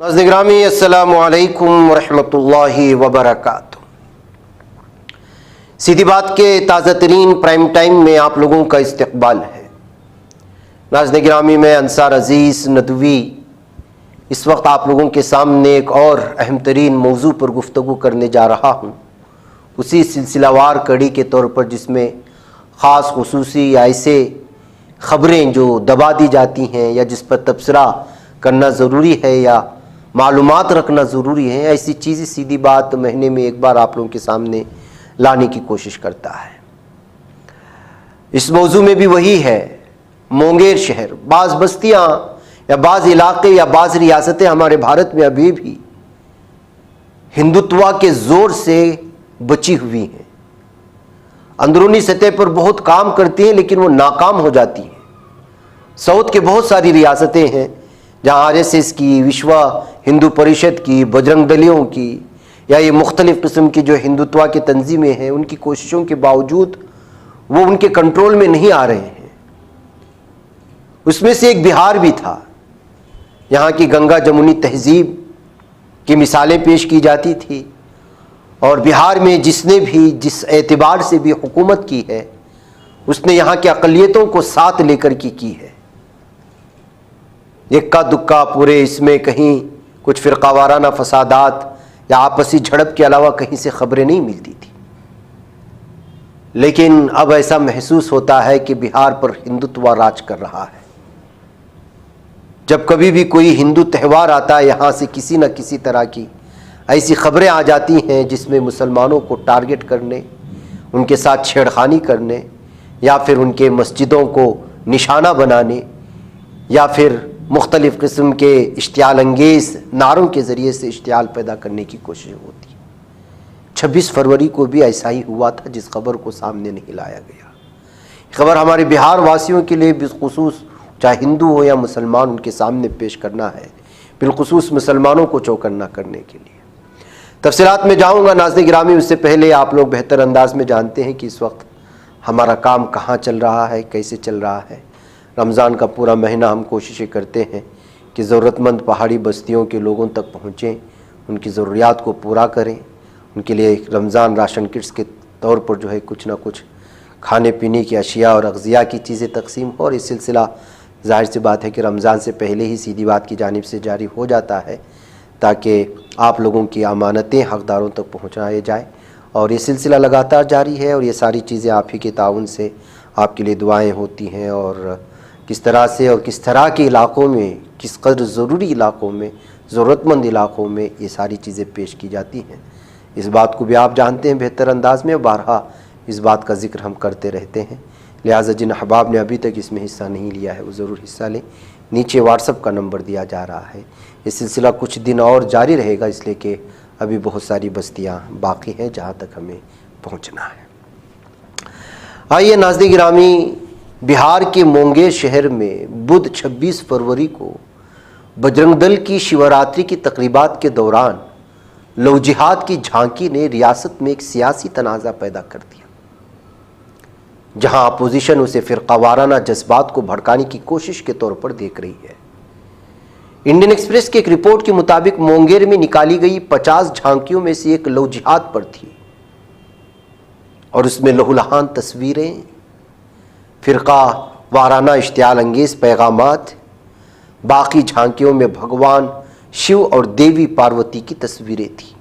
नाज़रीन गिरामी अस्सलामु अलैकुम वरहमतुल्लाहि वबरकातुहू। सीधी बात के ताज़ा तरीन प्राइम टाइम में आप लोगों का इस्तकबाल है। नाज़रीन गिरामी मैं अंसार अज़ीज़ नदवी इस वक्त आप लोगों के सामने एक और अहम तरीन मौजू पर गुफ्तगू करने जा रहा हूँ, उसी सिलसिलावार कड़ी के तौर पर जिसमें ख़ास खुसूसी या ऐसे ख़बरें जो दबा दी जाती हैं या जिस पर तबसरा करना ज़रूरी है या मालूमात रखना ज़रूरी है, ऐसी चीज़ें सीधी बात महीने में एक बार आप लोगों के सामने लाने की कोशिश करता है। इस मौजू में भी वही है, मुंगेर शहर, बाज़ बस्तियाँ या बाज़ इलाके या बाज़ रियासतें हमारे भारत में अभी भी हिंदुत्व के ज़ोर से बची हुई हैं। अंदरूनी सतह पर बहुत काम करती हैं लेकिन वो नाकाम हो जाती हैं। साउथ के बहुत सारी रियासतें हैं जहाँ आरएसएस की, विश्व हिंदू परिषद की, बजरंग दलियों की या ये मुख्तलिफ़ किस्म की जो हिंदुत्व की तंजीमें हैं, उनकी कोशिशों के बावजूद वो उनके कंट्रोल में नहीं आ रहे हैं। उसमें से एक बिहार भी था। यहाँ की गंगा जमुनी तहजीब की मिसालें पेश की जाती थी और बिहार में जिसने भी जिस एतबार से भी हुकूमत की है उसने यहाँ की अक़लियतों को साथ लेकर की है। इक्का दुक्का पूरे इसमें कहीं कुछ फ़िरक़ावाराना फसादात या आपसी झड़प के अलावा कहीं से खबरें नहीं मिलती थी। लेकिन अब ऐसा महसूस होता है कि बिहार पर हिंदुत्व राज कर रहा है। जब कभी भी कोई हिंदू त्यौहार आता है, यहाँ से किसी न किसी तरह की ऐसी खबरें आ जाती हैं जिसमें मुसलमानों को टारगेट करने, उनके साथ छेड़खानी करने या फिर उनके मस्जिदों को निशाना बनाने या फिर मुख्तलिफ़ किस्म के इश्तियाल अंगेज़ नारों के ज़रिए से इश्तियाल पैदा करने की कोशिश होती है। 26 फरवरी को भी ऐसा ही हुआ था, जिस खबर को सामने नहीं लाया गया। खबर हमारे बिहार वासियों के लिए बिलखुसूस, चाहे हिंदू हो या मुसलमान, उनके सामने पेश करना है, बिलखुसूस मुसलमानों को चौकन्ना करने के लिए। तफसीलात में जाऊँगा नाज़रीन गिरामी, उससे पहले आप लोग बेहतर अंदाज में जानते हैं कि इस वक्त हमारा काम कहाँ चल रहा है, कैसे चल रहा है। रमज़ान का पूरा महीना हम कोशिशें करते हैं कि ज़रूरतमंद पहाड़ी बस्तियों के लोगों तक पहुँचें, उनकी ज़रूरियात को पूरा करें। उनके लिए रमज़ान राशन किट्स के तौर पर जो है कुछ ना कुछ खाने पीने की अशिया और अग़ज़िया की चीज़ें तकसीम हो। और इस सिलसिला ज़ाहिर सी बात है कि रमज़ान से पहले ही सीधी बात की जानिब से जारी हो जाता है ताकि आप लोगों की अमानतें हक़दारों तक पहुँचाए जाए। और ये सिलसिला लगातार जारी है और ये सारी चीज़ें आप ही के ताउन से, आपके लिए दुआएँ होती हैं। और किस तरह से और किस तरह के इलाक़ों में, किस कदर ज़रूरी इलाक़ों में, ज़रूरतमंद इलाक़ों में ये सारी चीज़ें पेश की जाती हैं, इस बात को भी आप जानते हैं बेहतर अंदाज में। बारहा इस बात का ज़िक्र हम करते रहते हैं। लिहाजा जिन अहबाब ने अभी तक इसमें हिस्सा नहीं लिया है वो ज़रूर हिस्सा लें। नीचे व्हाट्सअप का नंबर दिया जा रहा है। ये सिलसिला कुछ दिन और जारी रहेगा, इसलिए कि अभी बहुत सारी बस्तियाँ बाकी हैं जहाँ तक हमें पहुँचना है। आइए नाज़रीन गिरामी, बिहार के मुंगेर शहर में बुध 26 फरवरी को बजरंग दल की शिवरात्रि की तकरीबात के दौरान लव जिहाद की झांकी ने रियासत में एक सियासी तनाज़ा पैदा कर दिया, जहां अपोजिशन उसे फ़िरक़ावाराना जज्बात को भड़काने की कोशिश के तौर पर देख रही है। इंडियन एक्सप्रेस की एक रिपोर्ट के मुताबिक मुंगेर में निकाली गई 50 झांकियों में से एक लव जिहाद पर थी और उसमें लहूलुहान तस्वीरें, फ़िरक़ा वाराना इश्तियाल अंगेज़ पैगामात, बाकी झांकियों में भगवान शिव और देवी पार्वती की तस्वीरें थी।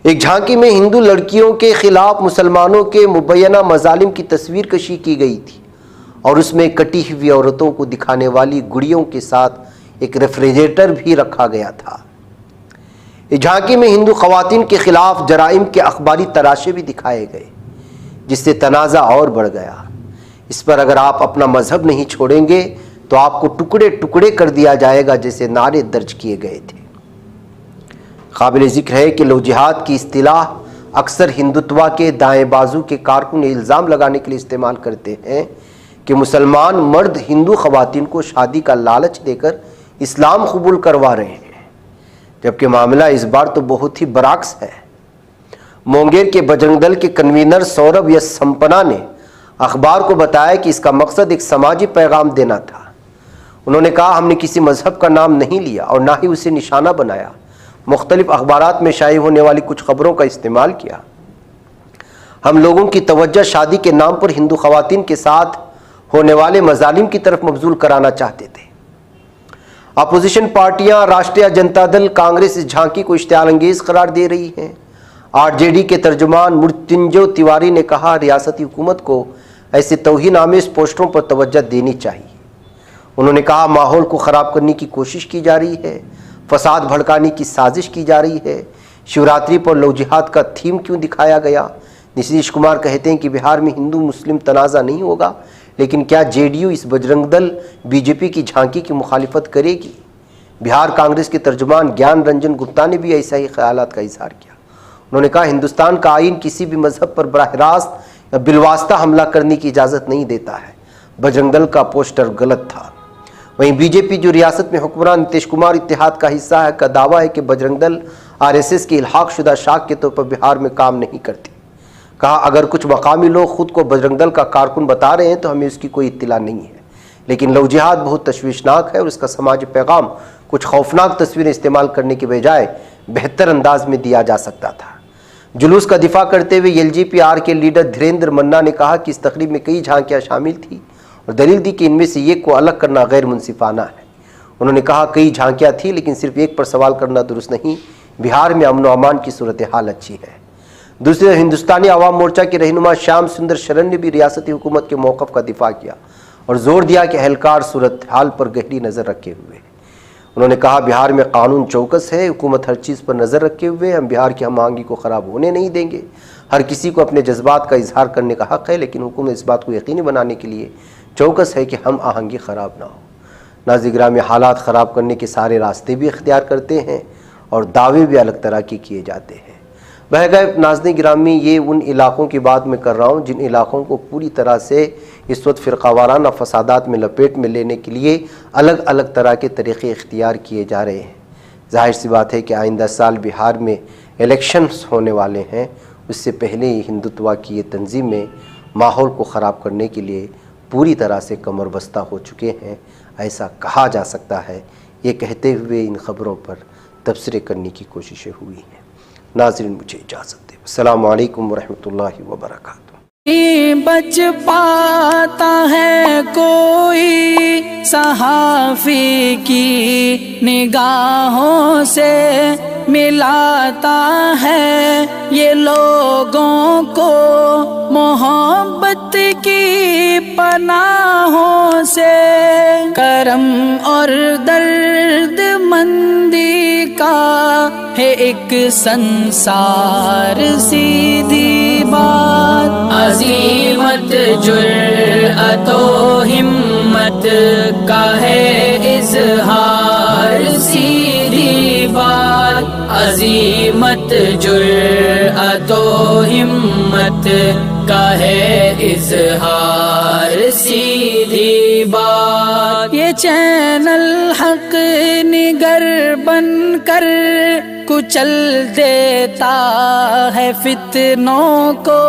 एक झांकी में हिंदू लड़कियों के खिलाफ मुसलमानों के मुबैना मजालिम की तस्वीर कशी की गई थी और उसमें कटी हुई औरतों को दिखाने वाली गुड़ियों के साथ एक रेफ्रिजरेटर भी रखा गया था। इस झांकी में हिंदू ख़वातीन के खिलाफ जराइम के अखबारी तराशे भी दिखाए गए, जिससे तनाज़ा और बढ़ गया। इस पर अगर आप अपना मजहब नहीं छोड़ेंगे तो आपको टुकड़े टुकड़े कर दिया जाएगा, जैसे नारे दर्ज किए गए थे। काबिल ज़िक्र है कि लव जिहाद की इस्तिलाह अक्सर हिंदुत्व के दाएं बाजू के कारकुन इल्ज़ाम लगाने के लिए इस्तेमाल करते हैं कि मुसलमान मर्द हिंदू ख़वातीन को शादी का लालच देकर इस्लाम कबूल करवा रहे हैं, जबकि मामला इस बार तो बहुत ही बरअक्स है। मुंगेर के बजरंग दल के कन्वीनर सौरभ यश संपना ने अखबार को बताया कि इसका मकसद एक समाजी पैगाम देना था। उन्होंने कहा, हमने किसी मजहब का नाम नहीं लिया और ना ही उसे निशाना बनाया। मुख्तलिफ अखबारात में शाये होने वाली कुछ खबरों का इस्तेमाल किया। हम लोगों की तवज्जो शादी के नाम पर हिंदू खवातीन के साथ होने वाले मजालिम की तरफ मबजूल कराना चाहते थे। अपोजिशन पार्टियां, राष्ट्रीय जनता दल, कांग्रेस इस झांकी को इश्तियाल अंगेज करार दे रही हैं। आरजेडी के तर्जुमान मृत्युंजय तिवारी ने कहा, रियासती हुकूमत को ऐसे तौहीन आमेज पोस्टरों पर तवज्जो देनी चाहिए। उन्होंने कहा, माहौल को ख़राब करने की कोशिश की जा रही है, फसाद भड़काने की साजिश की जा रही है। शिवरात्रि पर लव जिहाद का थीम क्यों दिखाया गया? नीतीश कुमार कहते हैं कि बिहार में हिंदू मुस्लिम तनाज़ा नहीं होगा, लेकिन क्या जेडीयू इस बजरंग दल बीजेपी की झांकी की मुखालिफत करेगी? बिहार कांग्रेस के तर्जुमान ज्ञान रंजन गुप्ता ने भी ऐसा ही ख्यालात का इजहार किया। उन्होंने कहा, हिंदुस्तान का आइन किसी भी मजहब पर बराह रास्त या बिलवास्ता हमला करने की इजाज़त नहीं देता है। बजरंग दल का पोस्टर गलत था। वहीं बीजेपी, जो रियासत में हुक्मरान नीतीश कुमार इत्तेहाद का हिस्सा है, का दावा है कि बजरंग दल आरएसएस के इल्हाक शुदा शाख के तौर पर बिहार में काम नहीं करती। कहा, अगर कुछ मकामी लोग खुद को बजरंग दल का कारकुन बता रहे हैं तो हमें उसकी कोई इत्तिला नहीं है, लेकिन लव जिहाद बहुत तशवीशनाक है और उसका समाजी पैगाम कुछ खौफनाक तस्वीरें इस्तेमाल करने के बजाय बेहतर अंदाज में दिया जा सकता था। जुलूस का दिफा करते हुए एलजेपी-आर के लीडर धीरेन्द्र मन्ना ने कहा कि इस तकरीब में कई झांकियाँ शामिल थी और दलील दी कि इनमें से एक को अलग करना गैर मुनसिफाना है। उन्होंने कहा, कई झांकियाँ थी लेकिन सिर्फ एक पर सवाल करना दुरुस्त नहीं। बिहार में अमन व अमान की सूरत हाल अच्छी है। दूसरी तरफ हिंदुस्तानी अवाम मोर्चा के रहनुमा श्याम सुंदर शरण ने भी रियासती हुकूमत के मौक़िफ़ का दिफा किया और जोर दिया कि एहलकार सूरत हाल पर गहरी नज़र रखे हुए। उन्होंने कहा, बिहार में कानून चौकस है, हुकूमत हर चीज़ पर नज़र रखे हुए। हम बिहार की हम आहंगी को ख़राब होने नहीं देंगे। हर किसी को अपने जज्बात का इजहार करने का हक़ है, लेकिन हुकूमत इस बात को यकीनी बनाने के लिए चौकस है कि हम आहंगी ख़राब ना हो। नाज़िर-ए-गिरामी, हालात ख़राब करने के सारे रास्ते भी इख्तियार करते हैं और दावे भी अलग तरह के किए जाते हैं। बहरहाल नाज़िर-ए-गिरामी, ये उन इलाक़ों की बात मैं कर रहा हूँ जिन इलाक़ों को पूरी तरह से इस वक्त फ़िरक़ावाराना फ़सादात में लपेट में लेने के लिए अलग अलग तरह के तरीक़े इख्तियार किए जा रहे हैं। ज़ाहिर सी बात है कि आइंदा साल बिहार में इलेक्शंस होने वाले हैं। उससे पहले ही हिंदुत्व की ये तंजीमें माहौल को ख़राब करने के लिए पूरी तरह से कमर बस्ता हो चुके हैं, ऐसा कहा जा सकता है। ये कहते हुए इन ख़बरों पर तबसरे करने की कोशिशें हुई हैं। नाज़रीन, मुझे इजाज़त दें। अस्सलामु अलैकुम वरहमतुल्लाहि वबरकातुहू। बच पाता है कोई सहाफ़ी की निगाहों से, मिलाता है ये लोगों को मोहब्बत की पनाहों से। करम और दर्द मंदी का है एक संसार, सीधी बात। अज़ीमत जुर्अतो हिम्मत का है इज़हार, सीधी बात। अज़ीमत जुर्अतो हिम्मत का है इज़हार, सीधी बात। ये चैनल हक निगर बनकर कुचल देता है फितनों को।